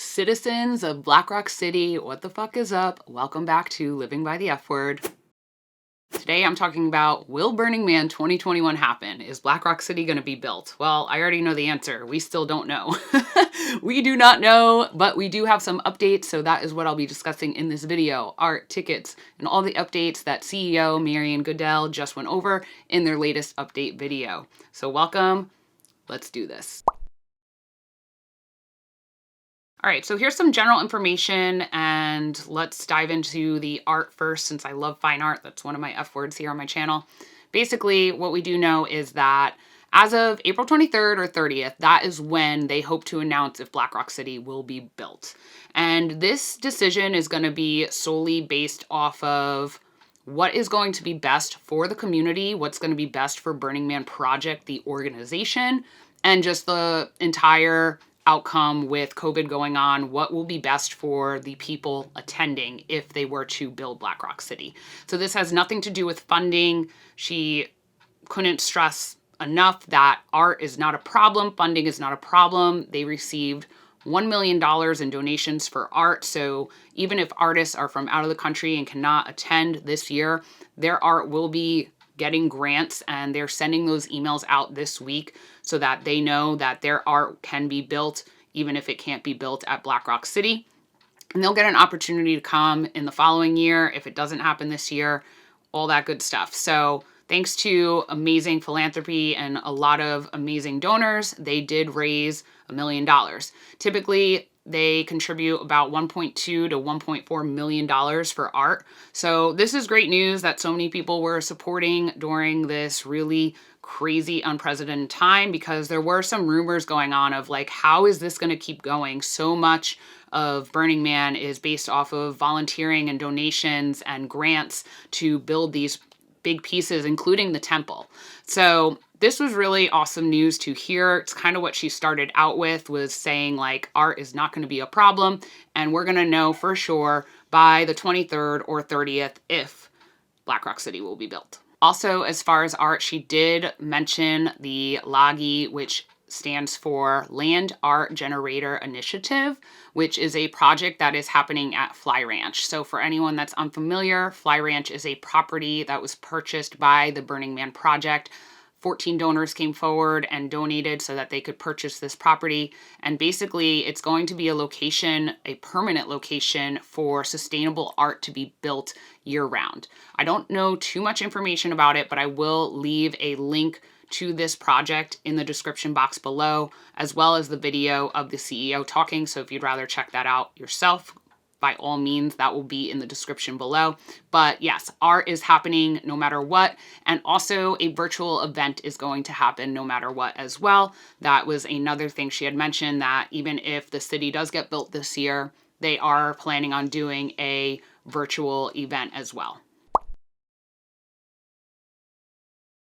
Citizens of Black Rock City, what the fuck is up? Welcome back to Living by the F Word. Today I'm talking about, will Burning Man 2021 happen? Is Black Rock City going to be built? Well, I already know the answer. We still don't know. We do not know, but we do have some updates, so that is what I'll be discussing in this video. Art, tickets, and all the updates that CEO Marian Goodell just went over in their latest update video. So welcome. Let's do this. All right, so here's some general information, and let's dive into the art first since I love fine art. That's one of my F words here on my channel. Basically, what we do know is that as of April 23rd or 30th, that is when they hope to announce if Black Rock City will be built. And this decision is going to be solely based off of what is going to be best for the community, what's going to be best for Burning Man Project, the organization, and just the entire outcome with COVID going on, what will be best for the people attending if they were to build Black Rock City. So this has nothing to do with funding. She couldn't stress enough that art is not a problem, funding is not a problem. They received $1 million in donations for art. So even if artists are from out of the country and cannot attend this year, their art will be getting grants, and they're sending those emails out this week so that they know that their art can be built even if it can't be built at Black Rock City. And they'll get an opportunity to come in the following year if it doesn't happen this year, all that good stuff. So thanks to amazing philanthropy and a lot of amazing donors, they did raise $1 million. Typically, they contribute about $1.2 to $1.4 million for art. So this is great news that so many people were supporting during this really crazy, unprecedented time, because there were some rumors going on of like, how is this going to keep going? So much of Burning Man is based off of volunteering and donations and grants to build these big pieces, including the temple. So this was really awesome news to hear. It's kind of what she started out with, was saying like, art is not going to be a problem, and we're going to know for sure by the 23rd or 30th if Black Rock City will be built. Also, as far as art, she did mention the LAGI, which stands for Land Art Generator Initiative, which is a project that is happening at Fly Ranch. So for anyone that's unfamiliar, Fly Ranch is a property that was purchased by the Burning Man Project. 14 donors came forward and donated so that they could purchase this property. And basically, it's going to be a location, a permanent location for sustainable art to be built year-round. I don't know too much information about it, but I will leave a link to this project in the description box below, as well as the video of the CEO talking. So if you'd rather check that out yourself, by all means, that will be in the description below. But yes, art is happening no matter what. And also a virtual event is going to happen no matter what as well. That was another thing she had mentioned, that even if the city does get built this year, they are planning on doing a virtual event as well.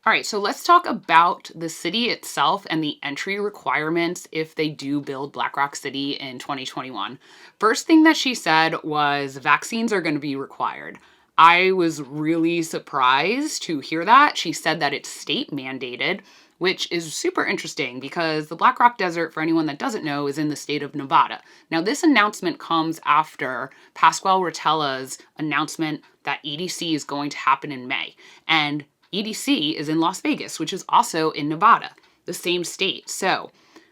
All right, so let's talk about the city itself and the entry requirements if they do build Black Rock City in 2021. First thing that she said was vaccines are going to be required. I was really surprised to hear that. She said that it's state mandated, which is super interesting because the Black Rock Desert, for anyone that doesn't know, is in the state of Nevada. Now, this announcement comes after Pasquale Rotella's announcement that EDC is going to happen in May. And EDC is in Las Vegas, which is also in Nevada, the same state. So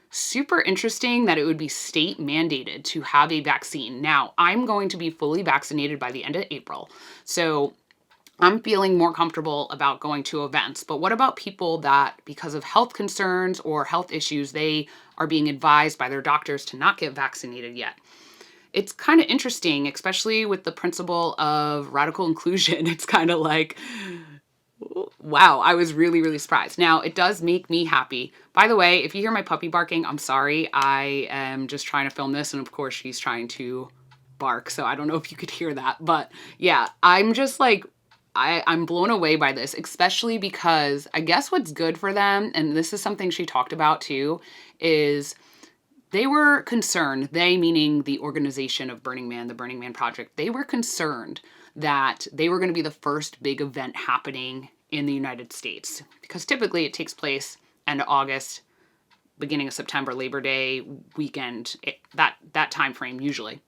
super interesting that it would be state mandated to have a vaccine. Now, I'm going to be fully vaccinated by the end of April, so I'm feeling more comfortable about going to events. But what about people that, because of health concerns or health issues, they are being advised by their doctors to not get vaccinated yet? It's kind of interesting, especially with the principle of radical inclusion. It's kind of like, wow, I was really, really surprised. Now, it does make me happy. By the way, if you hear my puppy barking, I'm sorry. I am just trying to film this, and of course, she's trying to bark, so I don't know if you could hear that. But yeah, I'm just like, I'm blown away by this, especially because I guess what's good for them, and this is something she talked about too, is they were concerned, they meaning the organization of Burning Man, the Burning Man Project, they were concerned that they were going to be the first big event happening in the United States, because typically it takes place end of August, beginning of September, Labor Day weekend, that time frame usually.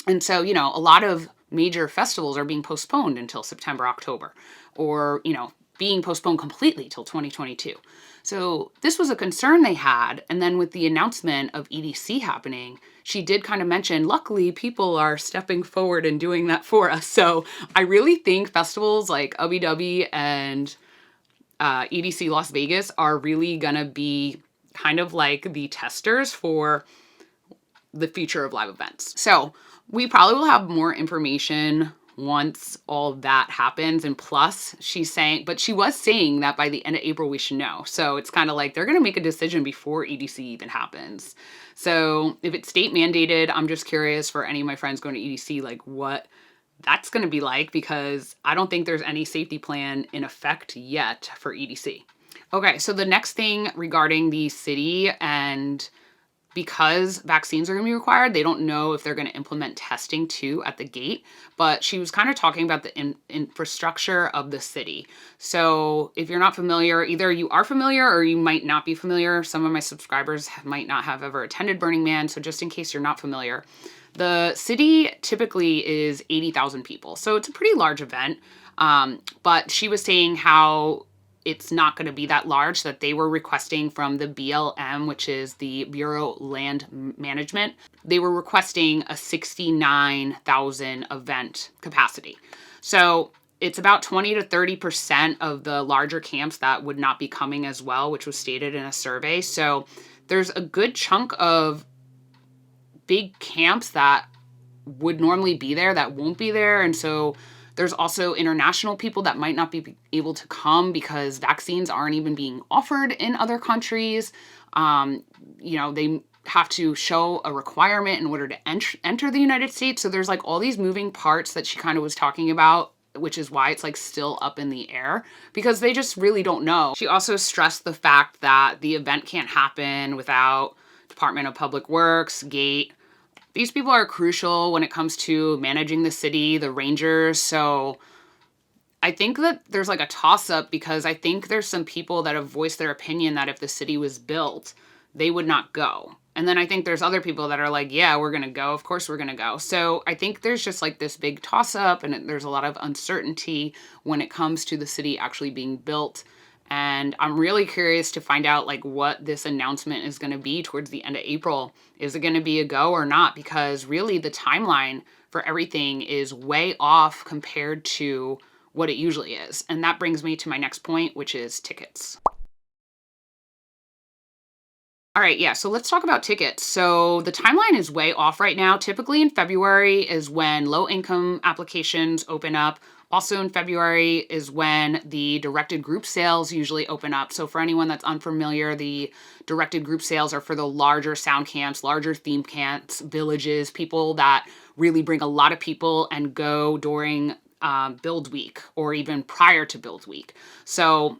And so, you know, a lot of major festivals are being postponed until September, October, or, you know, being postponed completely till 2022. So this was a concern they had. And then with the announcement of EDC happening, she did kind of mention, luckily, people are stepping forward and doing that for us. So I really think festivals like UBW and EDC Las Vegas are really going to be kind of like the testers for the future of live events. So we probably will have more information once all that happens. And plus, she was saying that by the end of April, we should know. So it's kind of like they're going to make a decision before EDC even happens. So if it's state mandated, I'm just curious for any of my friends going to EDC, like what that's going to be like, because I don't think there's any safety plan in effect yet for EDC. Okay, so the next thing regarding the city, and because vaccines are going to be required, they don't know if they're going to implement testing too at the gate, but she was kind of talking about the infrastructure of the city. So if you're not familiar, either you are familiar or you might not be familiar. Some of my subscribers might not have ever attended Burning Man, so just in case you're not familiar, the city typically is 80,000 people. So it's a pretty large event, but she was saying how it's not going to be that large, that they were requesting from the BLM, which is the Bureau of Land Management. They were requesting a 69,000 event capacity. So it's about 20 to 30% of the larger camps that would not be coming as well, which was stated in a survey. So there's a good chunk of big camps that would normally be there that won't be there. And so there's also international people that might not be able to come because vaccines aren't even being offered in other countries. You know, they have to show a requirement in order to enter the United States. So there's like all these moving parts that she kind of was talking about, which is why it's like still up in the air because they just really don't know. She also stressed the fact that the event can't happen without Department of Public Works, GATE. These people are crucial when it comes to managing the city, the rangers. So I think that there's like a toss-up because I think there's some people that have voiced their opinion that if the city was built, they would not go. And then I think there's other people that are like, yeah, we're going to go. Of course we're going to go. So I think there's just like this big toss-up and there's a lot of uncertainty when it comes to the city actually being built. And I'm really curious to find out like what this announcement is going to be towards the end of April. Is it going to be a go or not? Because really the timeline for everything is way off compared to what it usually is. And that brings me to my next point, which is tickets. All right, yeah, so let's talk about tickets. So the timeline is way off right now. Typically in February is when low-income applications open up. Also in February is when the directed group sales usually open up. So for anyone that's unfamiliar, the directed group sales are for the larger sound camps, larger theme camps, villages, people that really bring a lot of people and go during build week or even prior to build week. So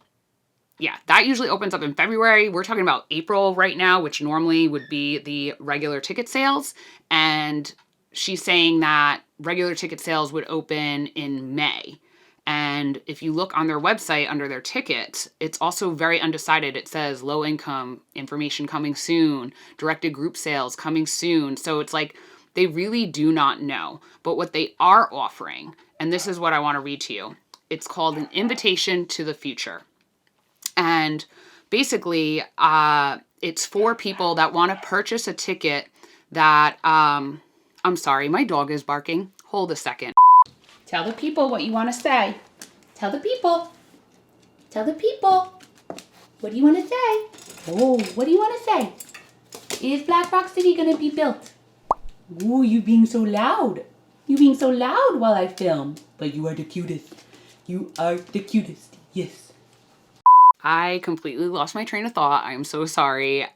yeah, that usually opens up in February. We're talking about April right now, which normally would be the regular ticket sales. And she's saying that regular ticket sales would open in May. And if you look on their website under their tickets, it's also very undecided. It says low income information coming soon, directed group sales coming soon. So it's like they really do not know. But what they are offering, and this is what I want to read to you, it's called an invitation to the future. And basically, it's for people that want to purchase a ticket that, I'm sorry, my dog is barking. Hold a second. Tell the people what you want to say. Tell the people. Tell the people. What do you want to say? Oh, what do you want to say? Is Black Rock City going to be built? Ooh, you being so loud. You being so loud while I film. But you are the cutest. You are the cutest. Yes. I completely lost my train of thought. I am so sorry.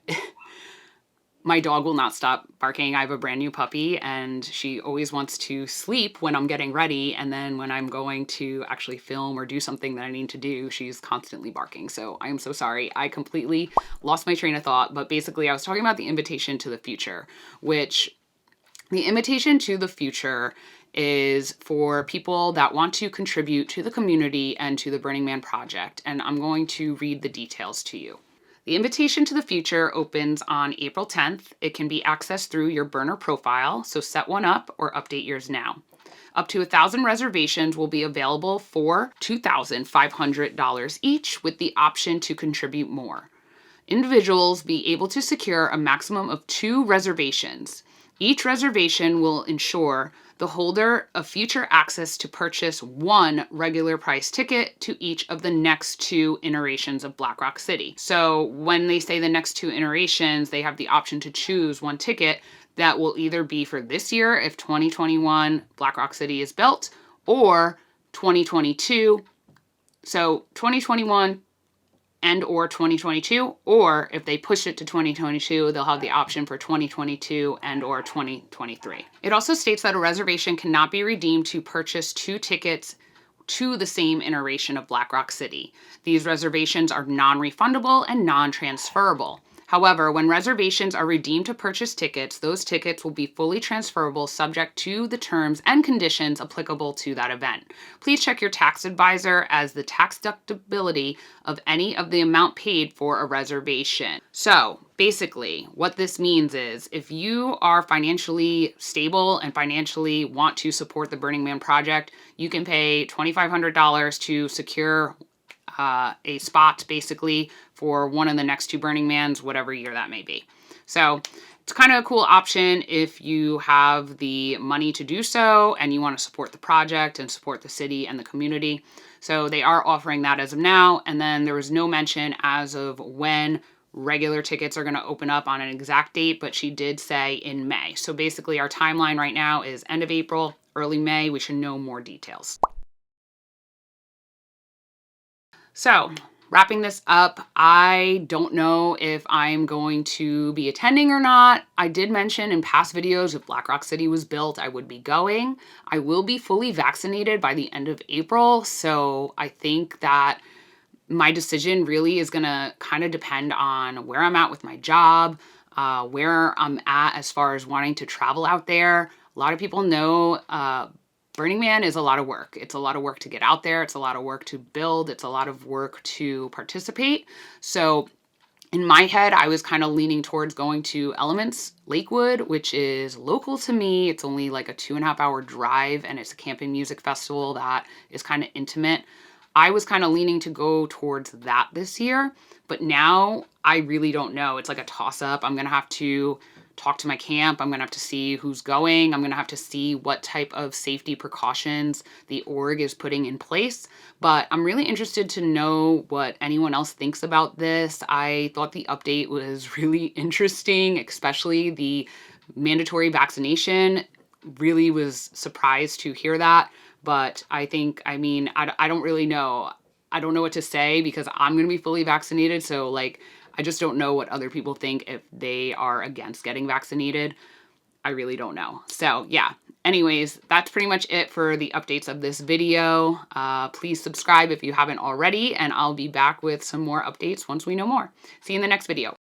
My dog will not stop barking. I have a brand new puppy and she always wants to sleep when I'm getting ready. And then when I'm going to actually film or do something that I need to do, she's constantly barking. So I am so sorry. I completely lost my train of thought. But basically I was talking about the invitation to the future, which the invitation to the future is for people that want to contribute to the community and to the Burning Man project. And I'm going to read the details to you. The invitation to the future opens on April 10th. It can be accessed through your burner profile, so set one up or update yours now. Up to 1,000 reservations will be available for $2,500 each, with the option to contribute more. Individuals be able to secure a maximum of 2 reservations. Each reservation will ensure the holder of future access to purchase 1 regular price ticket to each of the next 2 iterations of Black Rock City. So when they say the next 2 iterations, they have the option to choose 1 ticket that will either be for this year if 2021 Black Rock City is built, or 2022. So 2021 and or 2022, or if they push it to 2022, they'll have the option for 2022 and or 2023. It also states that a reservation cannot be redeemed to purchase 2 tickets to the same iteration of Black Rock City. These reservations are non-refundable and non-transferable. However, when reservations are redeemed to purchase tickets, those tickets will be fully transferable subject to the terms and conditions applicable to that event. Please check your tax advisor as the tax deductibility of any of the amount paid for a reservation. So basically, what this means is if you are financially stable and financially want to support the Burning Man project, you can pay $2,500 to secure a spot basically for one of the next 2 Burning Mans, whatever year that may be. So it's kind of a cool option if you have the money to do so and you want to support the project and support the city and the community. So they are offering that as of now. And then there was no mention as of when regular tickets are going to open up on an exact date, but she did say in May. So basically our timeline right now is end of April, early May. We should know more details. So, wrapping this up, I don't know if I'm going to be attending or not. I did mention in past videos if Black Rock City was built, I would be going. I will be fully vaccinated by the end of April, so I think that my decision really is going to kind of depend on where I'm at with my job, where I'm at as far as wanting to travel out there. A lot of people know Burning Man is a lot of work. It's a lot of work to get out there. It's a lot of work to build. It's a lot of work to participate. So in my head, I was kind of leaning towards going to Elements Lakewood, which is local to me. It's only like a 2.5-hour drive, and it's a camping music festival that is kind of intimate. I was kind of leaning to go towards that this year, but now I really don't know. It's like a toss-up. I'm going to have to talk to my camp. I'm going to have to see who's going. I'm going to have to see what type of safety precautions the org is putting in place. But I'm really interested to know what anyone else thinks about this. I thought the update was really interesting, especially the mandatory vaccination. Really was surprised to hear that. But I don't really know. I don't know what to say because I'm going to be fully vaccinated. So I just don't know what other people think if they are against getting vaccinated. I really don't know. So yeah, anyways, that's pretty much it for the updates of this video. Please subscribe if you haven't already, and I'll be back with some more updates once we know more. See you in the next video.